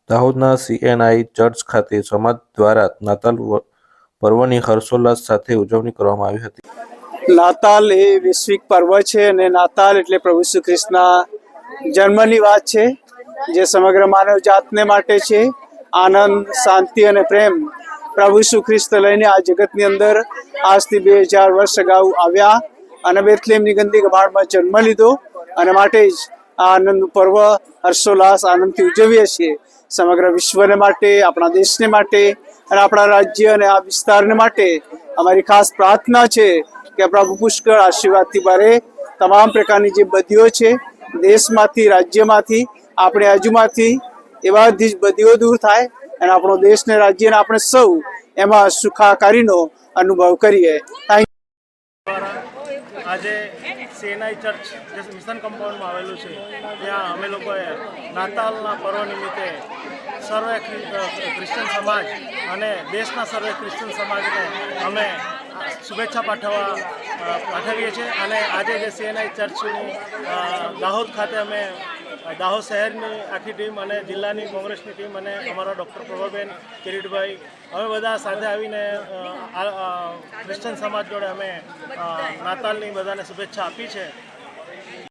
દાહોદના CNI church ખાતે સમાજ દ્વારા નાતાલ પર્વની હર્ષોલ્લાસ સાથે ઉજવણી કરવામાં આવી હતી। નાતાલ એ વૈશ્વિક પર્વ છે અને નાતાલ એટલે પ્રભુ ઈસુ ખ્રિસ્તના જન્મની વાત છે, જે સમગ્ર માનવ જાતને માટે છે। આનંદ, શાંતિ અને પ્રેમ પ્રભુ ઈસુ ખ્રિસ્ત લઈને આ જગતની અંદર આજથી 2000 વર્ષ અગાઉ આવ્યા અને બેથલેમની ગંદી ગભાડમાં જન્મ લીધો અને માટે જ આ આનંદનું પર્વ હર્ષોલ્લાસ આનંદથી ઉજવીએ છીએ। સમગ્ર વિશ્વને માટે, આપણા દેશને માટે અને આપણા રાજ્ય અને આ વિસ્તારને માટે અમારી ખાસ પ્રાર્થના છે કે પ્રભુ પુષ્કળ આશીર્વાદથી ભરે તમામ પ્રકારની જે બદીઓ છે દેશમાંથી, રાજ્યમાંથી, આપણી આજુમાંથી એવા જ બદીઓ દૂર થાય અને આપણો દેશ ને રાજ્ય ને આપણે સૌ એમાં સુખાકારીનો અનુભવ કરીએ। આજે CNI ચર્ચ જે મિશન કમ્પાઉન્ડમાં આવેલું છે ત્યાં અમે લોકોએ નાતાલના પર્વ નિમિત્તે સર્વે ક્રિશ્ચન સમાજ અને દેશના સર્વે ક્રિશ્ચન સમાજને અમે શુભેચ્છા પાઠવીએ છીએ। અને આજે જે CNI ચર્ચની દાહોદ ખાતે અમે દાહોદ શહેરની આખી ટીમ અને જિલ્લાની કોંગ્રેસની ટીમ અને અમારા ડૉક્ટર પ્રભાબેન, કિરીટભાઈ અમે બધા સાથે આવીને ક્રિશ્ચન સમાજ જોડે અમે નાતાલની બધાને શુભેચ્છા આપી છે।